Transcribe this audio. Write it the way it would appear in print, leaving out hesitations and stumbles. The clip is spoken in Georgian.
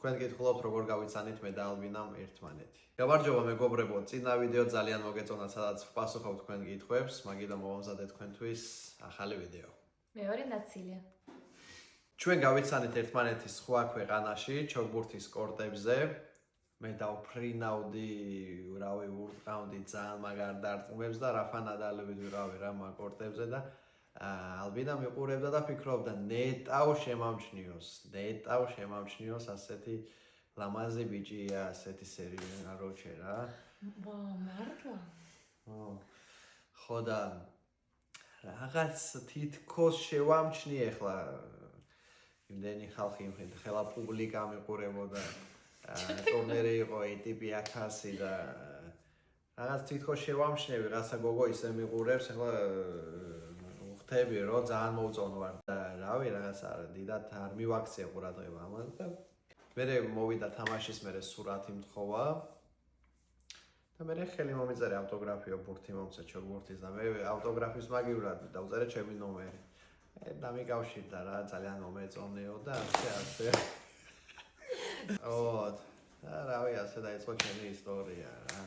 თქვენ გითხულობთ როგორ გავიცანით მე და ალბინამ ერთმანეთი. გამარჯობა მეგობრებო, წინა ვიდეო ძალიან მოგეწონათ, სადაც ვპასუხობ თქვენ კითხვებს, მაგიდან მოვამზადეთ თქვენთვის ახალი ვიდეო. მეორე ნაწილია. ჩვენ გავიცანით ერთმანეთის სხვა ქვეყანაში, ჩოგბურთის კორტებზე. მე დავფრინავდი, ვურყავდი ძალიან მაგარ დარტყმებს და რაფა ნადალებით ვიყავი რა მაგ კორტებზე და ალბინა მიყურებდა და ფიქრობდა ნეტავ შემამჩნიოს ასეთი ლამაზი ბიჭია, ასეთი სერია როჩე რა. მართლა? ხო და რაღაც თითქოს შევამჩნიე ახლა იმდენი ხალხი ხელა პუბლიკა მიყურებოდა ტურნირი იყო ATP 1000 და რაღაც თითქოს შევამჩნიე ვიღაცა გოგო ისე მიყურებს ახლა ხთები რომ ძალიან მოუწონო ვარ და რავი რაღაც დიდად არ მივაქცია ყურადღება ამაზე და მე მოვიდა თამაშის მერე სურათი მთხოვა და მე ხელი მომიწერე ავტოგრაფიო ბურთი მომწე ჩოგბურთის და მე ავტოგრაფის მაგივრად დავწერე ჩემი ნომერი დამიკავშირდა რა ძალიან მომეწონეო და ასე ო და რავი ასე დაიწყო ჩემი ისტორია რა